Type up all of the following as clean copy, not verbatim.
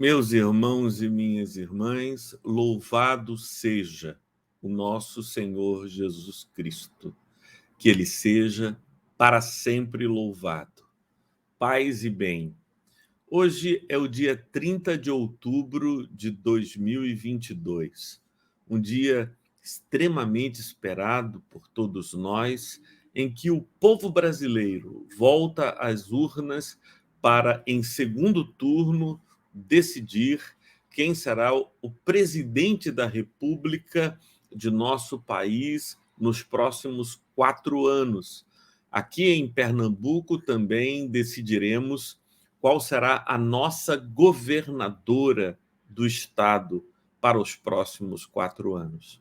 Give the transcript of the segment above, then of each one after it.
Meus irmãos e minhas irmãs, louvado seja o nosso Senhor Jesus Cristo. Que ele seja para sempre louvado. Paz e bem. Hoje é o dia 30 de outubro de 2022, um dia extremamente esperado por todos nós, em que o povo brasileiro volta às urnas para, em segundo turno, decidir quem será o presidente da República de nosso país nos próximos 4 anos. Aqui em Pernambuco também decidiremos qual será a nossa governadora do Estado para os próximos 4 anos.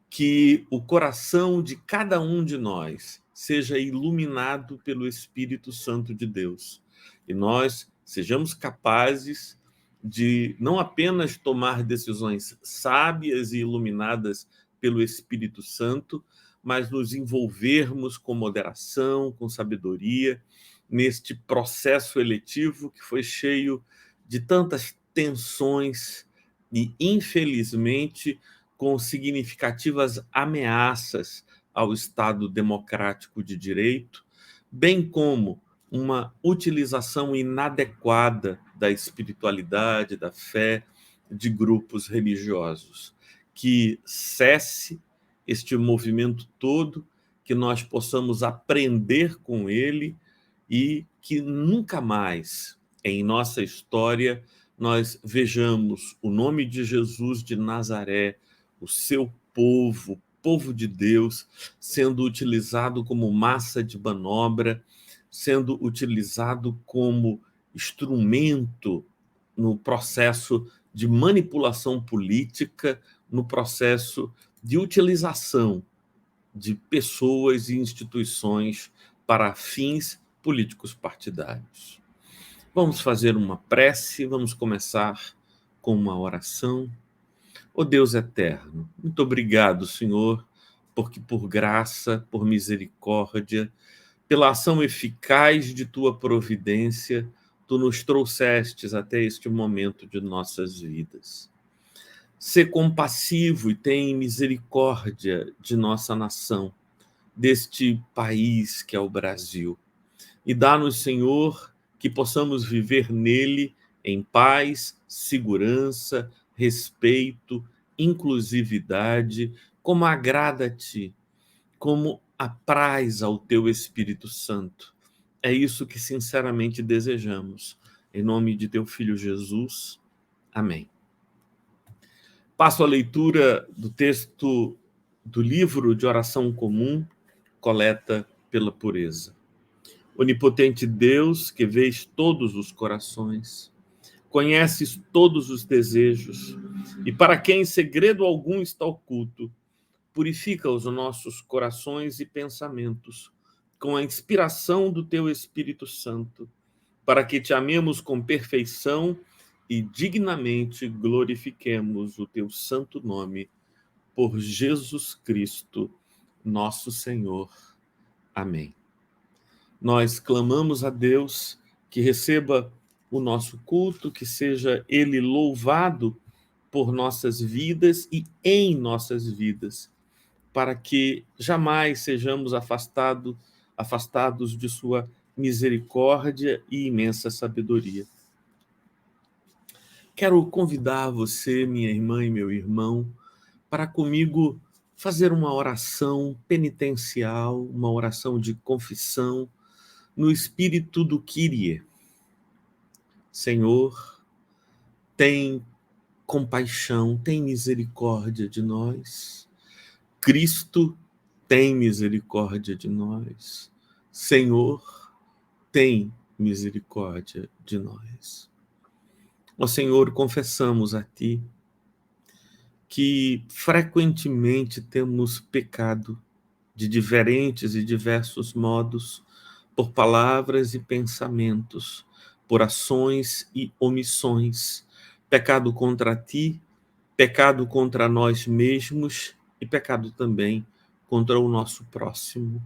Que o coração de cada um de nós seja iluminado pelo Espírito Santo de Deus e nós sejamos capazes de não apenas tomar decisões sábias e iluminadas pelo Espírito Santo, mas nos envolvermos com moderação, com sabedoria, neste processo eletivo que foi cheio de tantas tensões e, infelizmente, com significativas ameaças ao Estado democrático de direito, bem como uma utilização inadequada da espiritualidade, da fé de grupos religiosos. Que cesse este movimento todo, que nós possamos aprender com ele e que nunca mais em nossa história nós vejamos o nome de Jesus de Nazaré, o seu povo, povo de Deus, sendo utilizado como massa de manobra, sendo utilizado como instrumento no processo de manipulação política, no processo de utilização de pessoas e instituições para fins políticos partidários. Vamos fazer uma prece, vamos começar com uma oração. Ó Deus eterno, muito obrigado, Senhor, porque por graça, por misericórdia, pela ação eficaz de tua providência, tu nos trouxestes até este momento de nossas vidas. Sê compassivo e tem misericórdia de nossa nação, deste país que é o Brasil. E dá-nos, Senhor, que possamos viver nele em paz, segurança, respeito, inclusividade, como agrada a ti, como apraz ao teu Espírito Santo. É isso que sinceramente desejamos. Em nome de teu Filho Jesus. Amém. Passo a leitura do texto do livro de oração comum, Coleta pela Pureza. Onipotente Deus, que vês todos os corações, conheces todos os desejos, e para quem segredo algum está oculto, purifica os nossos corações e pensamentos com a inspiração do teu Espírito Santo, para que te amemos com perfeição e dignamente glorifiquemos o teu santo nome, por Jesus Cristo, nosso Senhor. Amém. Nós clamamos a Deus que receba o nosso culto, que seja ele louvado por nossas vidas e em nossas vidas, para que jamais sejamos afastados de sua misericórdia e imensa sabedoria. Quero convidar você, minha irmã e meu irmão, para comigo fazer uma oração penitencial, uma oração de confissão, no espírito do Kyrie. Senhor, tem compaixão, tem misericórdia de nós. Cristo, tem misericórdia de nós. Senhor, tem misericórdia de nós. Ó Senhor, confessamos a Ti que frequentemente temos pecado de diferentes e diversos modos, por palavras e pensamentos, por ações e omissões, pecado contra Ti, pecado contra nós mesmos e pecado também contra o nosso próximo.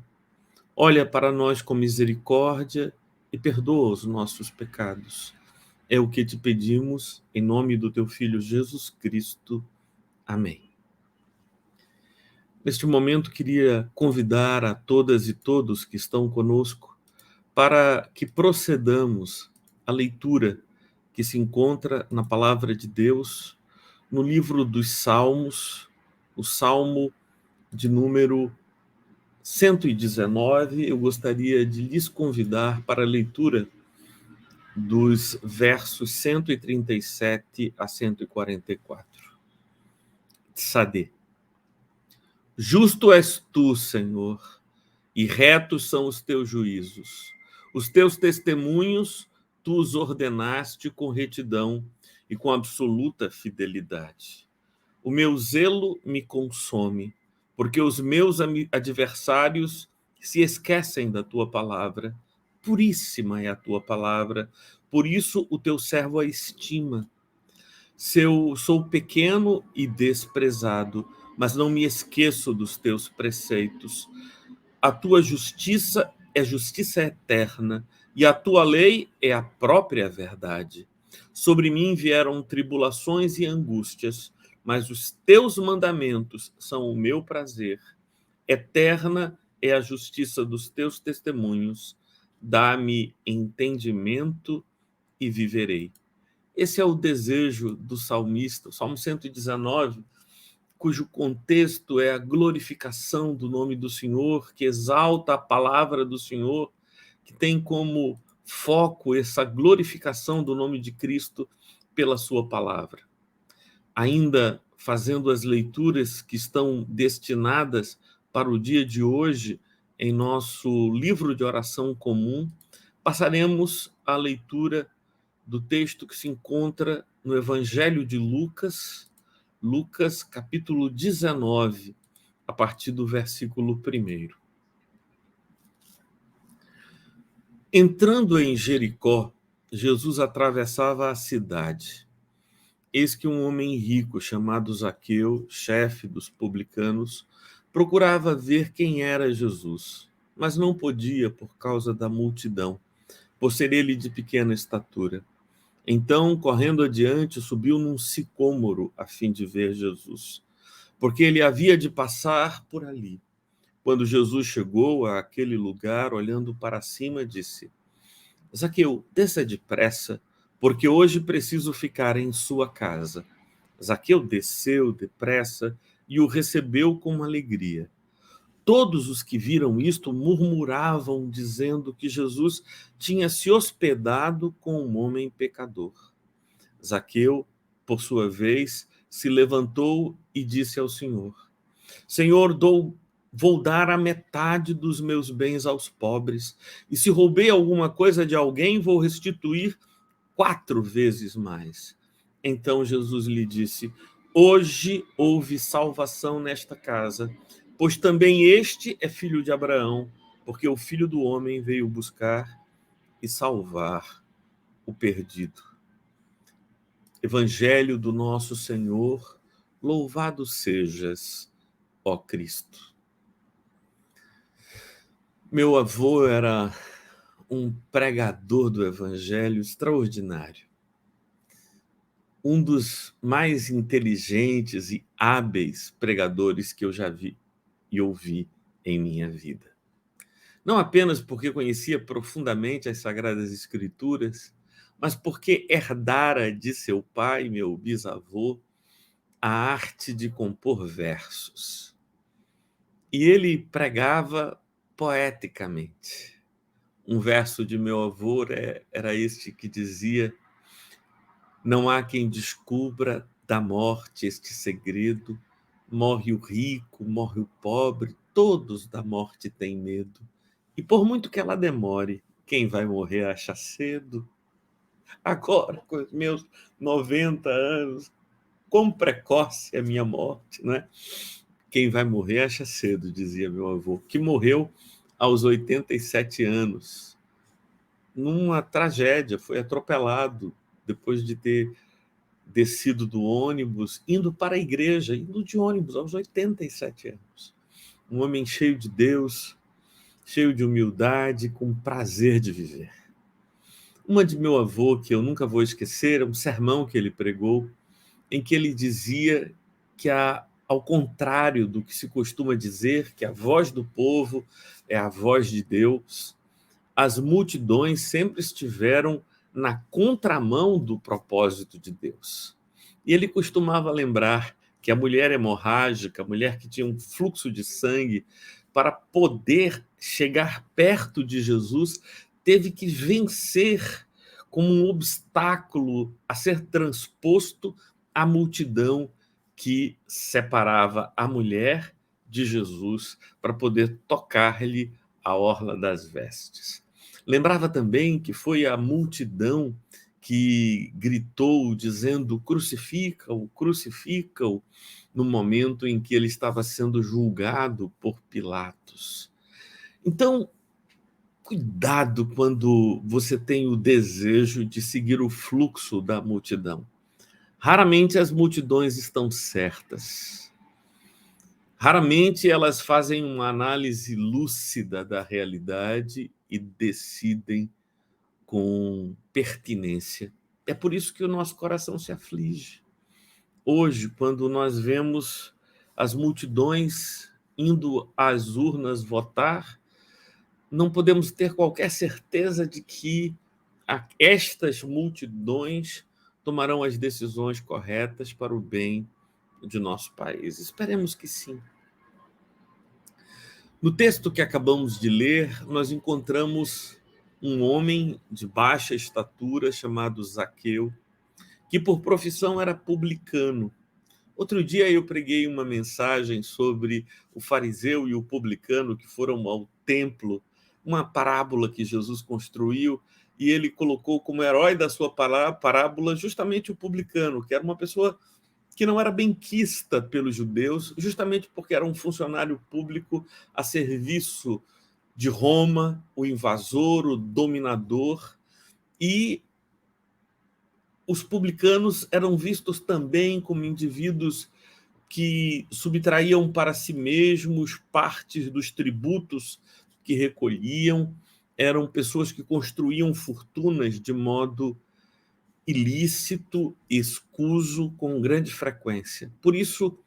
Olha para nós com misericórdia e perdoa os nossos pecados. É o que te pedimos, em nome do teu Filho Jesus Cristo. Amém. Neste momento, queria convidar a todas e todos que estão conosco para que procedamos à leitura que se encontra na Palavra de Deus, no livro dos Salmos, o Salmo de número 119. Eu gostaria de lhes convidar para a leitura dos versos 137 a 144. Tsadê. Justo és tu, Senhor, e retos são os teus juízos. Os teus testemunhos tu os ordenaste com retidão e com absoluta fidelidade. O meu zelo me consome, porque os meus adversários se esquecem da tua palavra. Puríssima é a tua palavra, por isso o teu servo a estima. Sou pequeno e desprezado, mas não me esqueço dos teus preceitos. A tua justiça é justiça eterna, e a tua lei é a própria verdade. Sobre mim vieram tribulações e angústias, mas os teus mandamentos são o meu prazer. Eterna é a justiça dos teus testemunhos. Dá-me entendimento e viverei. Esse é o desejo do salmista, o Salmo 119, cujo contexto é a glorificação do nome do Senhor, que exalta a palavra do Senhor, que tem como foco essa glorificação do nome de Cristo pela sua palavra. Ainda fazendo as leituras que estão destinadas para o dia de hoje, em nosso livro de oração comum, passaremos à leitura do texto que se encontra no Evangelho de Lucas, Lucas capítulo 19, a partir do versículo 1. Entrando em Jericó, Jesus atravessava a cidade. Eis que um homem rico, chamado Zaqueu, chefe dos publicanos, procurava ver quem era Jesus, mas não podia por causa da multidão, por ser ele de pequena estatura. Então, correndo adiante, subiu num sicômoro a fim de ver Jesus, porque ele havia de passar por ali. Quando Jesus chegou àquele lugar, olhando para cima, disse: Zaqueu, desça depressa, porque hoje preciso ficar em sua casa. Zaqueu desceu depressa e o recebeu com alegria. Todos os que viram isto murmuravam, dizendo que Jesus tinha se hospedado com um homem pecador. Zaqueu, por sua vez, se levantou e disse ao Senhor: Senhor, vou dar a metade dos meus bens aos pobres, e se roubei alguma coisa de alguém, vou restituir 4 vezes mais. Então Jesus lhe disse: Hoje houve salvação nesta casa, pois também este é filho de Abraão, porque o Filho do Homem veio buscar e salvar o perdido. Evangelho do nosso Senhor, louvado sejas, ó Cristo. Meu avô era um pregador do Evangelho extraordinário. Um dos mais inteligentes e hábeis pregadores que eu já vi e ouvi em minha vida. Não apenas porque conhecia profundamente as Sagradas Escrituras, mas porque herdara de seu pai, meu bisavô, a arte de compor versos. E ele pregava poeticamente. Um verso de meu avô era este que dizia: Não há quem descubra da morte este segredo, morre o rico, morre o pobre, todos da morte têm medo. E por muito que ela demore, quem vai morrer acha cedo. Agora, com os meus 90 anos, quão precoce é a minha morte, não é? Quem vai morrer acha cedo, dizia meu avô, que morreu aos 87 anos, numa tragédia, foi atropelado depois de ter descido do ônibus, indo para a igreja, indo de ônibus aos 87 anos. Um homem cheio de Deus, cheio de humildade, com prazer de viver. Uma de meu avô, que eu nunca vou esquecer, é um sermão que ele pregou, em que ele dizia que, ao contrário do que se costuma dizer, que a voz do povo é a voz de Deus, as multidões sempre estiveram na contramão do propósito de Deus. E ele costumava lembrar que a mulher hemorrágica, a mulher que tinha um fluxo de sangue, para poder chegar perto de Jesus, teve que vencer como um obstáculo a ser transposto a multidão que separava a mulher de Jesus para poder tocar-lhe a orla das vestes. Lembrava também que foi a multidão que gritou dizendo crucifica-o, crucifica-o, no momento em que ele estava sendo julgado por Pilatos. Então, cuidado quando você tem o desejo de seguir o fluxo da multidão. Raramente as multidões estão certas. Raramente elas fazem uma análise lúcida da realidade e decidem com pertinência. É por isso que o nosso coração se aflige. Hoje, quando nós vemos as multidões indo às urnas votar, não podemos ter qualquer certeza de que estas multidões tomarão as decisões corretas para o bem de nosso país. Esperemos que sim. No texto que acabamos de ler, nós encontramos um homem de baixa estatura chamado Zaqueu, que por profissão era publicano. Outro dia eu preguei uma mensagem sobre o fariseu e o publicano que foram ao templo, uma parábola que Jesus construiu, e ele colocou como herói da sua parábola justamente o publicano, que era uma pessoa que não era benquista pelos judeus, justamente porque era um funcionário público a serviço de Roma, o invasor, o dominador, e os publicanos eram vistos também como indivíduos que subtraíam para si mesmos partes dos tributos que recolhiam, eram pessoas que construíam fortunas de modo ilícito, escuso, com grande frequência. Por isso,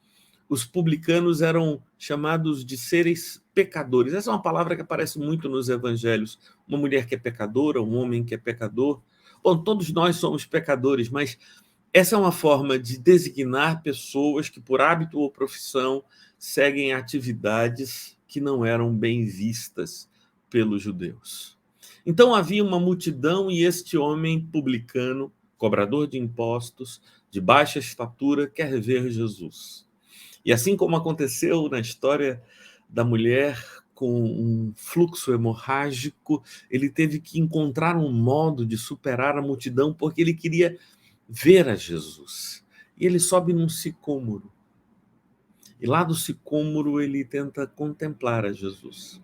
os publicanos eram chamados de seres pecadores. Essa é uma palavra que aparece muito nos evangelhos. Uma mulher que é pecadora, um homem que é pecador. Bom, todos nós somos pecadores, mas essa é uma forma de designar pessoas que, por hábito ou profissão, seguem atividades que não eram bem vistas pelos judeus. Então havia uma multidão e este homem publicano, cobrador de impostos, de baixa estatura, quer ver Jesus. E assim como aconteceu na história da mulher com um fluxo hemorrágico, ele teve que encontrar um modo de superar a multidão, porque ele queria ver a Jesus. E ele sobe num sicômoro. E lá do sicômoro ele tenta contemplar a Jesus.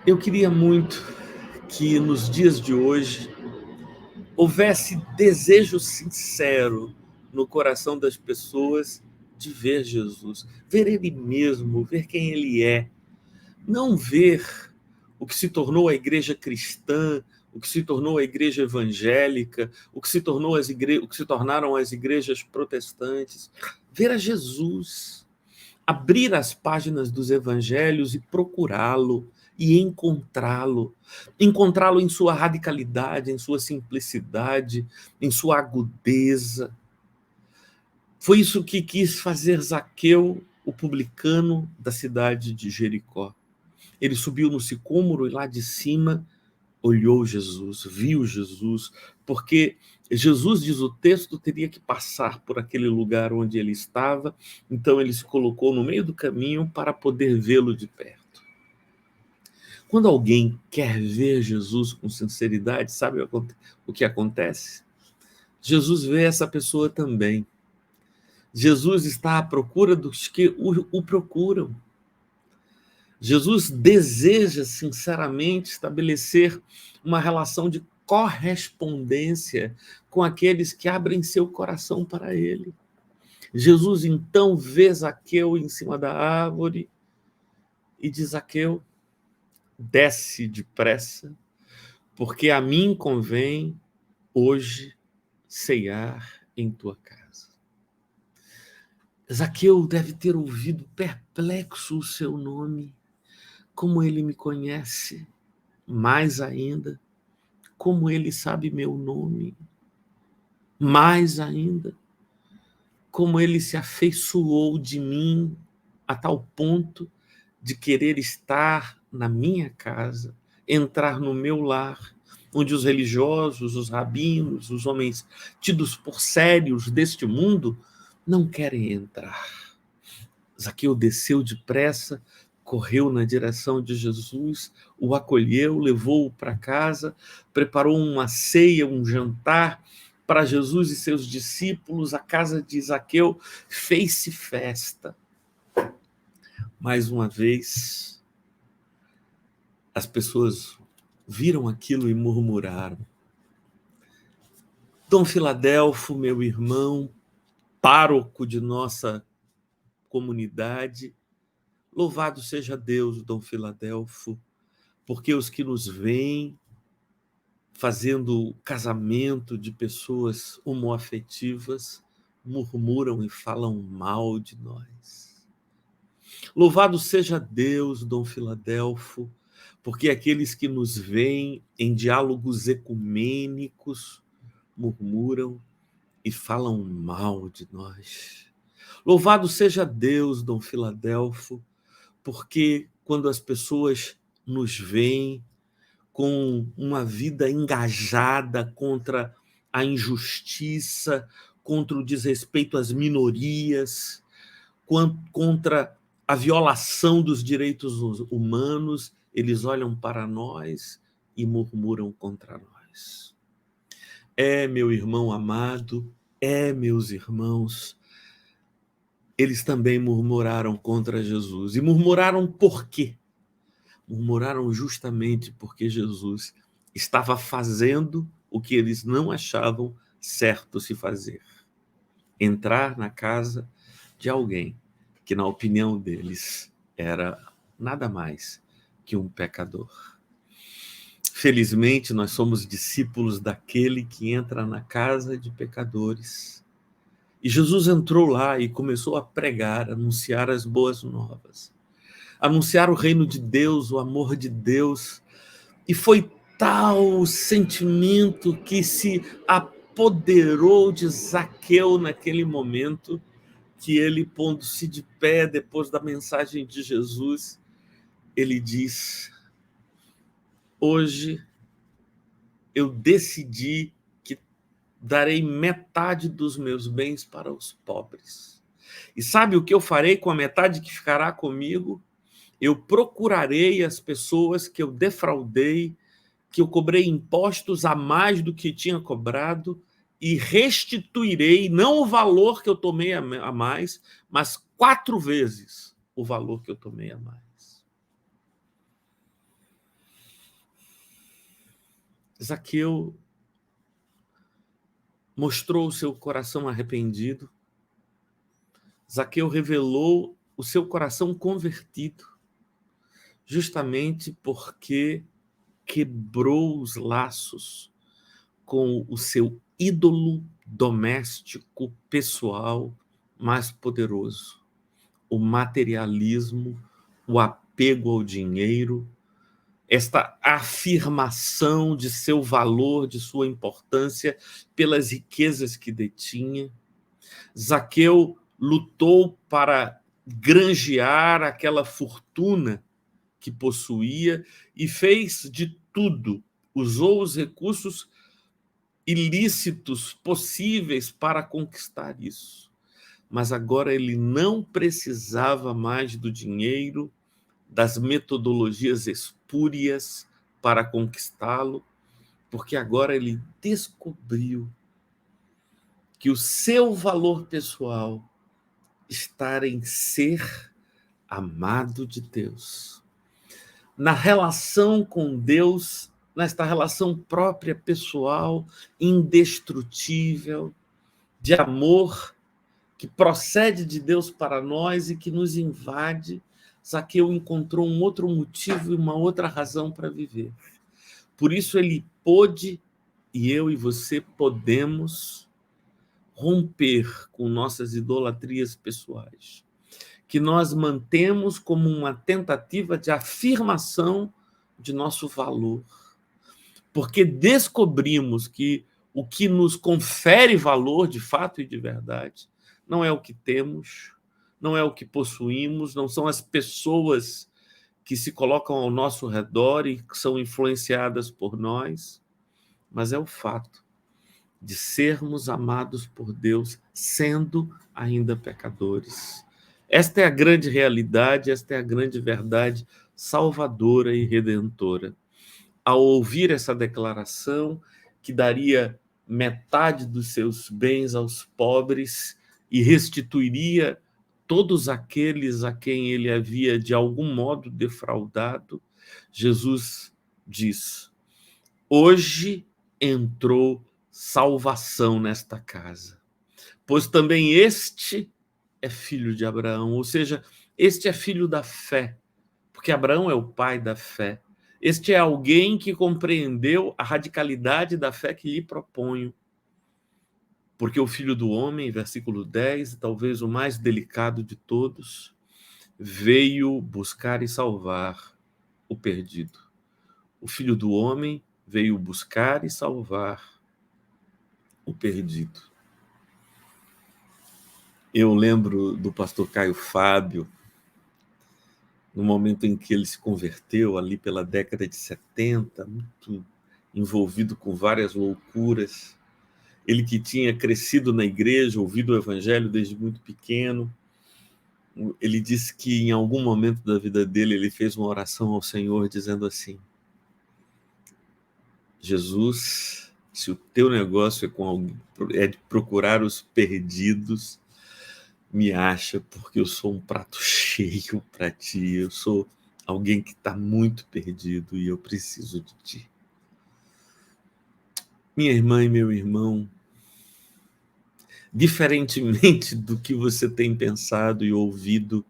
Eu queria muito que nos dias de hoje houvesse desejo sincero no coração das pessoas de ver Jesus, ver Ele mesmo, ver quem Ele é, não ver o que se tornou a igreja cristã, o que se tornou a igreja evangélica, o que se tornaram as igrejas protestantes, ver a Jesus, abrir as páginas dos evangelhos e procurá-lo e encontrá-lo em sua radicalidade, em sua simplicidade, em sua agudeza. Foi isso que quis fazer Zaqueu, o publicano da cidade de Jericó. Ele subiu no sicômoro e lá de cima olhou Jesus, viu Jesus, porque Jesus, diz o texto, teria que passar por aquele lugar onde ele estava, então ele se colocou no meio do caminho para poder vê-lo de perto. Quando alguém quer ver Jesus com sinceridade, sabe o que acontece? Jesus vê essa pessoa também. Jesus está à procura dos que o procuram. Jesus deseja, sinceramente, estabelecer uma relação de correspondência com aqueles que abrem seu coração para ele. Jesus, então, vê Zaqueu em cima da árvore e diz: Zaqueu, desce depressa, porque a mim convém hoje ceiar em tua casa. Zaqueu deve ter ouvido perplexo o seu nome, como ele me conhece, mais ainda, como ele sabe meu nome, mais ainda, como ele se afeiçoou de mim a tal ponto de querer estar na minha casa, entrar no meu lar, onde os religiosos, os rabinos, os homens tidos por sérios deste mundo não querem entrar. Zaqueu desceu depressa, correu na direção de Jesus, o acolheu, levou-o para casa, preparou uma ceia, um jantar para Jesus e seus discípulos. A casa de Zaqueu fez-se festa. Mais uma vez, as pessoas viram aquilo e murmuraram. Dom Filadelfo, meu irmão, pároco de nossa comunidade, louvado seja Deus, Dom Filadelfo, porque os que nos veem fazendo casamento de pessoas homoafetivas murmuram e falam mal de nós. Louvado seja Deus, Dom Filadelfo, porque aqueles que nos veem em diálogos ecumênicos murmuram e falam mal de nós. Louvado seja Deus, Dom Filadelfo, porque quando as pessoas nos veem com uma vida engajada contra a injustiça, contra o desrespeito às minorias, contra a violação dos direitos humanos, eles olham para nós e murmuram contra nós. Meu irmão amado, meus irmãos, eles também murmuraram contra Jesus. E murmuraram por quê? Murmuraram justamente porque Jesus estava fazendo o que eles não achavam certo se fazer. Entrar na casa de alguém que, na opinião deles, era nada mais que um pecador. Felizmente, nós somos discípulos daquele que entra na casa de pecadores. E Jesus entrou lá e começou a pregar, anunciar as boas novas, anunciar o reino de Deus, o amor de Deus. E foi tal o sentimento que se apoderou de Zaqueu naquele momento, que ele, pondo-se de pé depois da mensagem de Jesus, ele diz: hoje eu decidi que darei metade dos meus bens para os pobres. E sabe o que eu farei com a metade que ficará comigo? Eu procurarei as pessoas que eu defraudei, que eu cobrei impostos a mais do que tinha cobrado, e restituirei não o valor que eu tomei a mais, mas 4 vezes o valor que eu tomei a mais. Zaqueu mostrou o seu coração arrependido. Zaqueu revelou o seu coração convertido, justamente porque quebrou os laços com o seu ídolo doméstico, pessoal, mais poderoso. O materialismo, o apego ao dinheiro, esta afirmação de seu valor, de sua importância pelas riquezas que detinha. Zaqueu lutou para granjear aquela fortuna que possuía e fez de tudo, usou os recursos ilícitos possíveis para conquistar isso. Mas agora ele não precisava mais do dinheiro, das metodologias espúrias para conquistá-lo, porque agora ele descobriu que o seu valor pessoal está em ser amado de Deus. Na relação com Deus, nesta relação própria, pessoal, indestrutível, de amor que procede de Deus para nós e que nos invade, Zaqueu encontrou um outro motivo e uma outra razão para viver. Por isso ele pôde, e eu e você podemos romper com nossas idolatrias pessoais, que nós mantemos como uma tentativa de afirmação de nosso valor, porque descobrimos que o que nos confere valor de fato e de verdade não é o que temos, não é o que possuímos, não são as pessoas que se colocam ao nosso redor e que são influenciadas por nós, mas é o fato de sermos amados por Deus, sendo ainda pecadores. Esta é a grande realidade, esta é a grande verdade salvadora e redentora. Ao ouvir essa declaração, que daria metade dos seus bens aos pobres e restituiria todos aqueles a quem ele havia de algum modo defraudado, Jesus diz: hoje entrou salvação nesta casa, pois também este é filho de Abraão, ou seja, este é filho da fé, porque Abraão é o pai da fé. Este é alguém que compreendeu a radicalidade da fé que lhe proponho. Porque o Filho do Homem, versículo 10, talvez o mais delicado de todos, veio buscar e salvar o perdido. O Filho do Homem veio buscar e salvar o perdido. Eu lembro do pastor Caio Fábio, no momento em que ele se converteu, ali pela década de 70, muito envolvido com várias loucuras. Ele que tinha crescido na igreja, ouvido o evangelho desde muito pequeno, ele disse que em algum momento da vida dele ele fez uma oração ao Senhor dizendo assim: Jesus, se o teu negócio é de procurar os perdidos, me acha, porque eu sou um prato cheio para ti, eu sou alguém que está muito perdido e eu preciso de ti. Minha irmã e meu irmão, diferentemente do que você tem pensado e ouvido,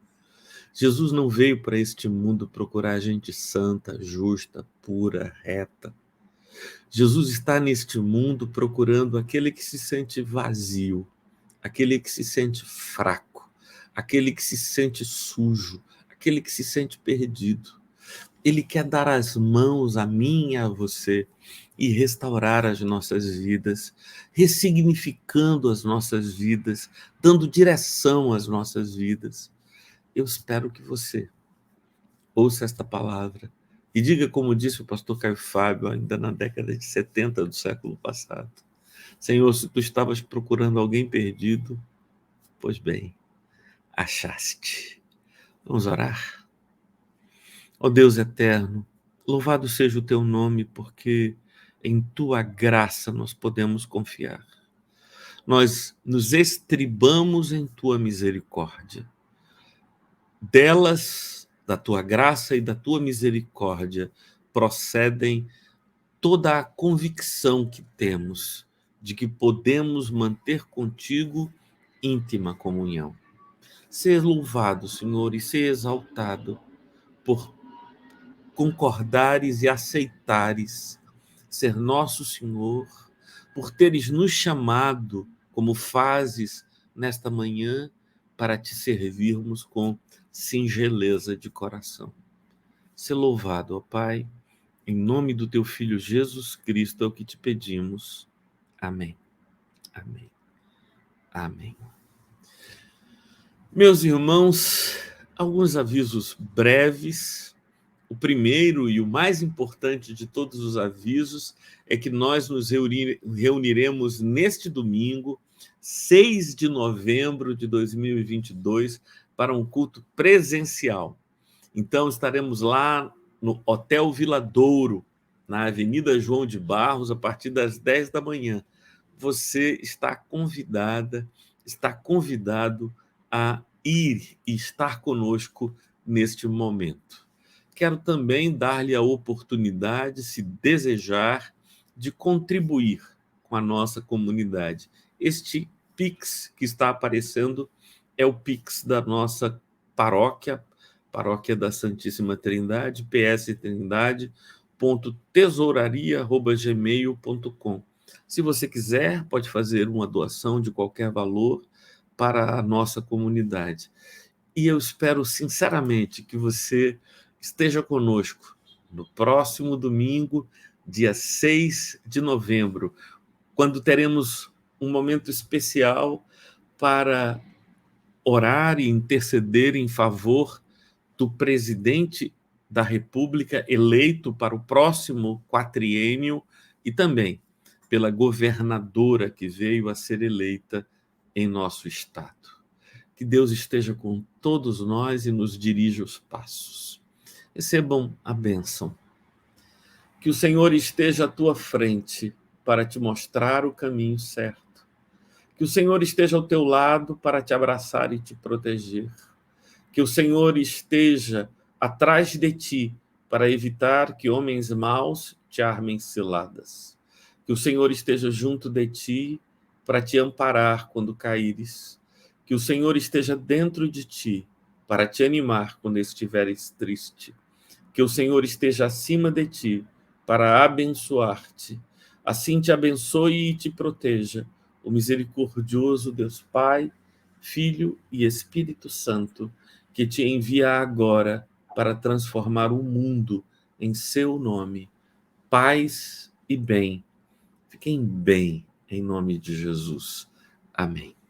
Jesus não veio para este mundo procurar gente santa, justa, pura, reta. Jesus está neste mundo procurando aquele que se sente vazio, aquele que se sente fraco, aquele que se sente sujo, aquele que se sente perdido. Ele quer dar as mãos a mim e a você e restaurar as nossas vidas, ressignificando as nossas vidas, dando direção às nossas vidas. Eu espero que você ouça esta palavra e diga, como disse o pastor Caio Fábio, ainda na década de 70 do século passado: Senhor, se tu estavas procurando alguém perdido, pois bem, achaste. Vamos orar? Ó Deus eterno, louvado seja o teu nome, porque em tua graça nós podemos confiar. Nós nos estribamos em tua misericórdia. Delas, da tua graça e da tua misericórdia, procedem toda a convicção que temos de que podemos manter contigo íntima comunhão. Ser louvado, Senhor, e ser exaltado por concordares e aceitares ser nosso Senhor, por teres nos chamado, como fazes nesta manhã, para te servirmos com singeleza de coração. Ser louvado, ó Pai, em nome do teu Filho Jesus Cristo é o que te pedimos. Amém. Amém. Amém. Meus irmãos, alguns avisos breves. O primeiro e o mais importante de todos os avisos é que nós nos reuniremos neste domingo, 6 de novembro de 2022, para um culto presencial. Então, estaremos lá no Hotel Vila Douro, na Avenida João de Barros, a partir das 10 da manhã. Você está convidada, está convidado a ir e estar conosco neste momento. Quero também dar-lhe a oportunidade, se desejar, de contribuir com a nossa comunidade. Este Pix que está aparecendo é o Pix da nossa paróquia, Paróquia da Santíssima Trindade, PS Trindade, radio.tesouraria@gmail.com. Se você quiser, pode fazer uma doação de qualquer valor para a nossa comunidade. E eu espero sinceramente que você esteja conosco no próximo domingo, dia 6 de novembro, quando teremos um momento especial para orar e interceder em favor do presidente da República eleito para o próximo quatriênio e também pela governadora que veio a ser eleita em nosso estado. Que Deus esteja com todos nós e nos dirija os passos. Recebam a bênção. Que o Senhor esteja à tua frente para te mostrar o caminho certo. Que o Senhor esteja ao teu lado para te abraçar e te proteger. Que o Senhor esteja atrás de ti para evitar que homens maus te armem ciladas. Que o Senhor esteja junto de ti para te amparar quando caíres. Que o Senhor esteja dentro de ti para te animar quando estiveres triste. Que o Senhor esteja acima de ti para abençoar-te. Assim te abençoe e te proteja o misericordioso Deus Pai, Filho e Espírito Santo, que te envia agora para transformar o mundo em seu nome. Paz e bem. Fiquem bem em nome de Jesus. Amém.